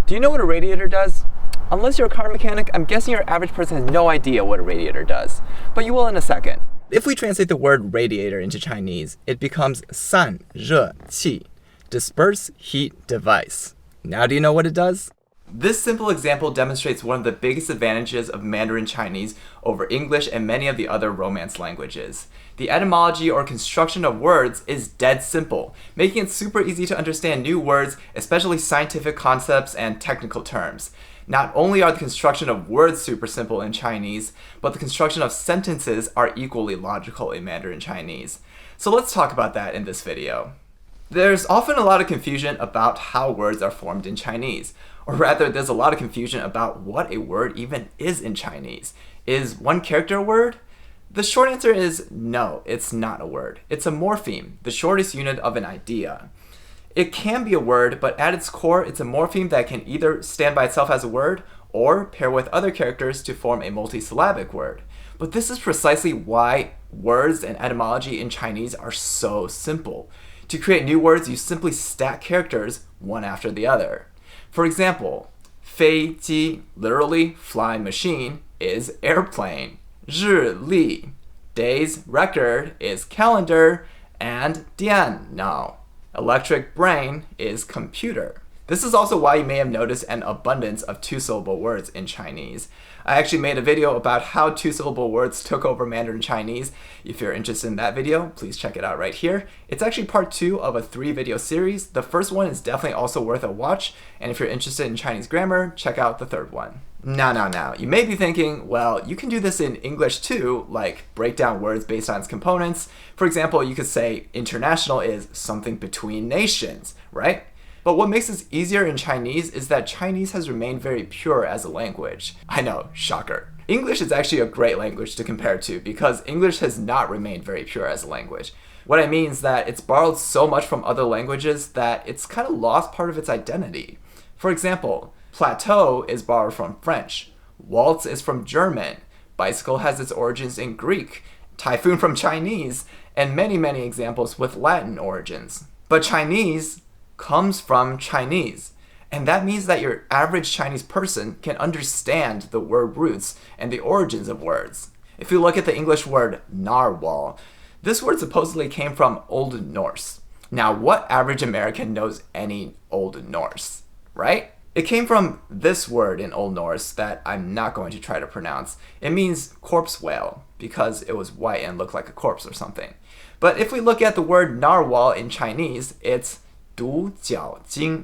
Do you know what a radiator does? Unless you're a car mechanic, I'm guessing your average person has no idea what a radiator does. But you will in a second. If we translate the word radiator into Chinese, it becomes 散热器, disperse heat device. Now do you know what it does? This simple example demonstrates one of the biggest advantages of Mandarin Chinese over English and many of the other Romance languages. The etymology or construction of words is dead simple, making it super easy to understand new words, especially scientific concepts and technical terms. Not only are the construction of words super simple in Chinese, but the construction of sentences are equally logical in Mandarin Chinese. So let's talk about that in this video. There's often a lot of confusion about how words are formed in Chinese. Or rather, there's a lot of confusion about what a word even is in Chinese. Is one character a word? The short answer is no, it's not a word. It's a morpheme, the shortest unit of an idea. It can be a word, but at its core, it's a morpheme that can either stand by itself as a word or pair with other characters to form a multisyllabic word. But this is precisely why words and etymology in Chinese are so simple. To create new words, you simply stack characters one after the other. For example, 飞机, literally flying machine, is airplane. 日历, day's record, is calendar. And 电脑, electric brain, is computer. This is also why you may have noticed an abundance of two-syllable words in Chinese. I actually made a video about how two-syllable words took over Mandarin Chinese. If you're interested in that video, please check it out right here. It's actually part 2 of a 3-video series. The first one is definitely also worth a watch, and if you're interested in Chinese grammar, check out the third one. Now, you may be thinking, well, you can do this in English too, like break down words based on its components. For example, you could say international is something between nations, right? But what makes this easier in Chinese is that Chinese has remained very pure as a language. I know, shocker. English is actually a great language to compare to because English has not remained very pure as a language. What I mean is that it's borrowed so much from other languages that it's kind of lost part of its identity. For example, plateau is borrowed from French, waltz is from German, bicycle has its origins in Greek, typhoon from Chinese, and many examples with Latin origins. But Chinese comes from Chinese, and that means that your average Chinese person can understand the word roots and the origins of words. If you look at the English word narwhal, this word supposedly came from Old Norse. Now, what average American knows any Old Norse, right? It came from this word in Old Norse that I'm not going to try to pronounce. It means corpse whale because it was white and looked like a corpse or something. But if we look at the word narwhal in Chinese, it's 独角鲸,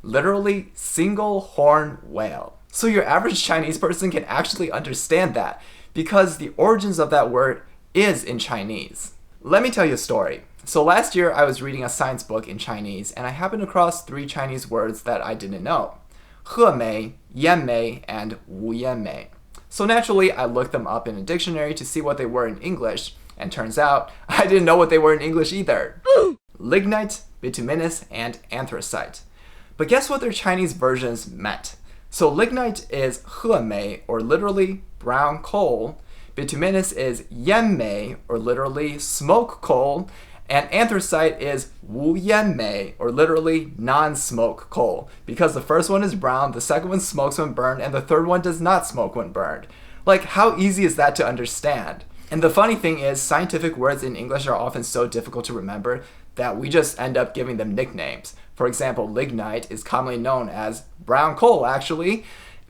literally single horn whale. So your average Chinese person can actually understand that because the origins of that word is in Chinese. Let me tell you a story. So last year I was reading a science book in Chinese and I happened across 3 Chinese words that I didn't know. 褐莓, 烟莓, and 无烟莓. So naturally I looked them up in a dictionary to see what they were in English, and turns out I didn't know what they were in English either. Lignite, bituminous, and anthracite. But guess what their Chinese versions meant? So lignite is 褐莓, or literally brown coal. Bituminous is 烟莓, or literally smoke coal. And anthracite is 无烟莓, or literally non-smoke coal. Because the first one is brown, the second one smokes when burned, and the third one does not smoke when burned. Like, how easy is that to understand? And the funny thing is, scientific words in English are often so difficult to remember that we just end up giving them nicknames. For example, lignite is commonly known as brown coal, actually.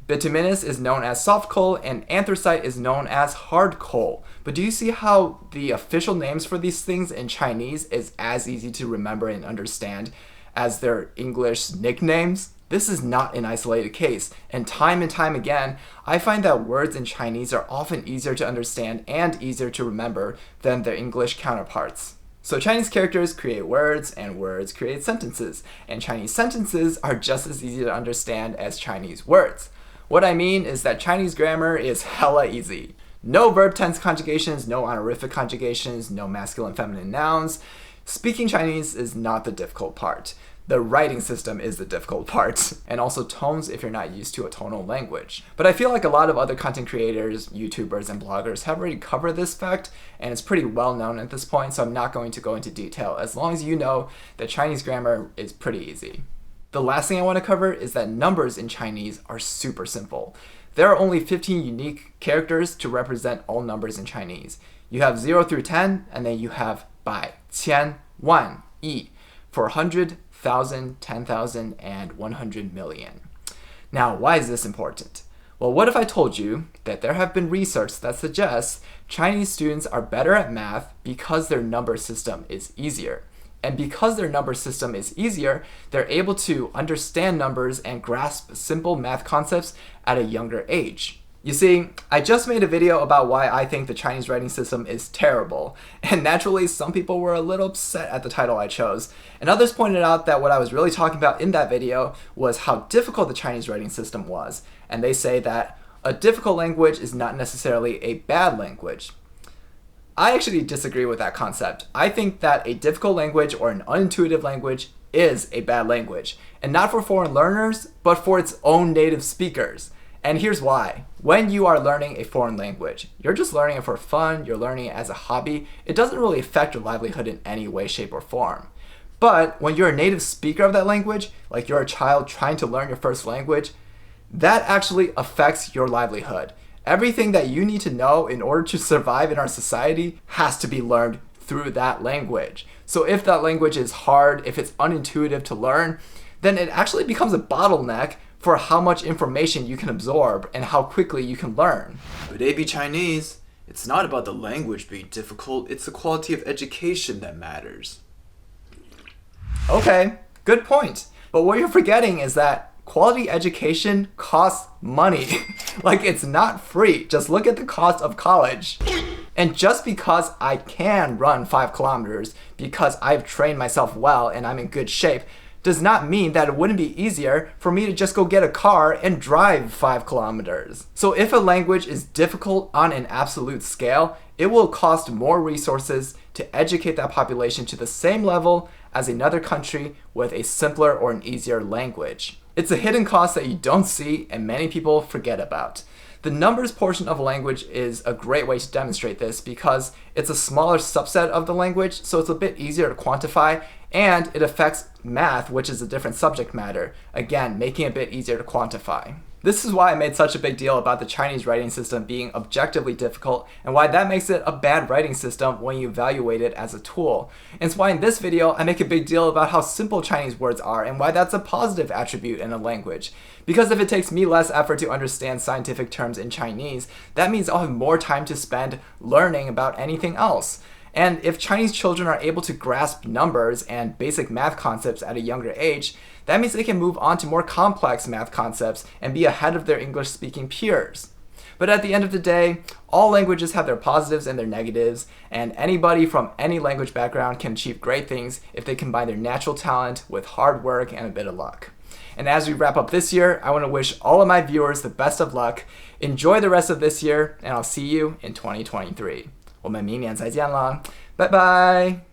Bituminous is known as soft coal, and anthracite is known as hard coal. But do you see how the official names for these things in Chinese is as easy to remember and understand as their English nicknames? This is not an isolated case, and time again, I find that words in Chinese are often easier to understand and easier to remember than their English counterparts. So Chinese characters create words, and words create sentences, and Chinese sentences are just as easy to understand as Chinese words. What I mean is that Chinese grammar is hella easy. No verb tense conjugations, no honorific conjugations, no masculine feminine nouns. Speaking Chinese is not the difficult part. The writing system is the difficult part, and also tones if you're not used to a tonal language. But I feel like a lot of other content creators, YouTubers, and bloggers have already covered this fact, and it's pretty well known at this point, so I'm not going to go into detail as long as you know that Chinese grammar is pretty easy. The last thing I want to cover is that numbers in Chinese are super simple. There are only 15 unique characters to represent all numbers in Chinese. You have 0 through 10, and then you have bai, qian, wan, yi for 100, 1,000, 10,000, and 100 million. Now, why is this important? Well, what if I told you that there have been research that suggests Chinese students are better at math because their number system is easier. And because their number system is easier, they're able to understand numbers and grasp simple math concepts at a younger age. You see, I just made a video about why I think the Chinese writing system is terrible, and naturally some people were a little upset at the title I chose, and others pointed out that what I was really talking about in that video was how difficult the Chinese writing system was, and they say that a difficult language is not necessarily a bad language. I actually disagree with that concept. I think that a difficult language or an unintuitive language is a bad language, and not for foreign learners, but for its own native speakers. And here's why. When you are learning a foreign language, you're just learning it for fun, you're learning it as a hobby. It doesn't really affect your livelihood in any way, shape, or form. But when you're a native speaker of that language, like you're a child trying to learn your first language, that actually affects your livelihood. Everything that you need to know in order to survive in our society has to be learned through that language. So if that language is hard, if it's unintuitive to learn, then it actually becomes a bottleneck for how much information you can absorb and how quickly you can learn. But AB Chinese, it's not about the language being difficult, it's the quality of education that matters. Okay, good point. But what you're forgetting is that quality education costs money. Like, it's not free. Just look at the cost of college. And just because I can run 5 kilometers, because I've trained myself well and I'm in good shape, does not mean that it wouldn't be easier for me to just go get a car and drive 5 kilometers. So if a language is difficult on an absolute scale, it will cost more resources to educate that population to the same level as another country with a simpler or an easier language. It's a hidden cost that you don't see and many people forget about. The numbers portion of a language is a great way to demonstrate this because it's a smaller subset of the language, so it's a bit easier to quantify, and it affects math, which is a different subject matter, again, making it a bit easier to quantify. This is why I made such a big deal about the Chinese writing system being objectively difficult and why that makes it a bad writing system when you evaluate it as a tool. And it's why in this video I make a big deal about how simple Chinese words are and why that's a positive attribute in a language. Because if it takes me less effort to understand scientific terms in Chinese, that means I'll have more time to spend learning about anything else. And if Chinese children are able to grasp numbers and basic math concepts at a younger age, that means they can move on to more complex math concepts and be ahead of their English-speaking peers. But at the end of the day, all languages have their positives and their negatives, and anybody from any language background can achieve great things if they combine their natural talent with hard work and a bit of luck. And as we wrap up this year, I want to wish all of my viewers the best of luck. Enjoy the rest of this year, and I'll see you in 2023. 我们明年再见了，拜拜。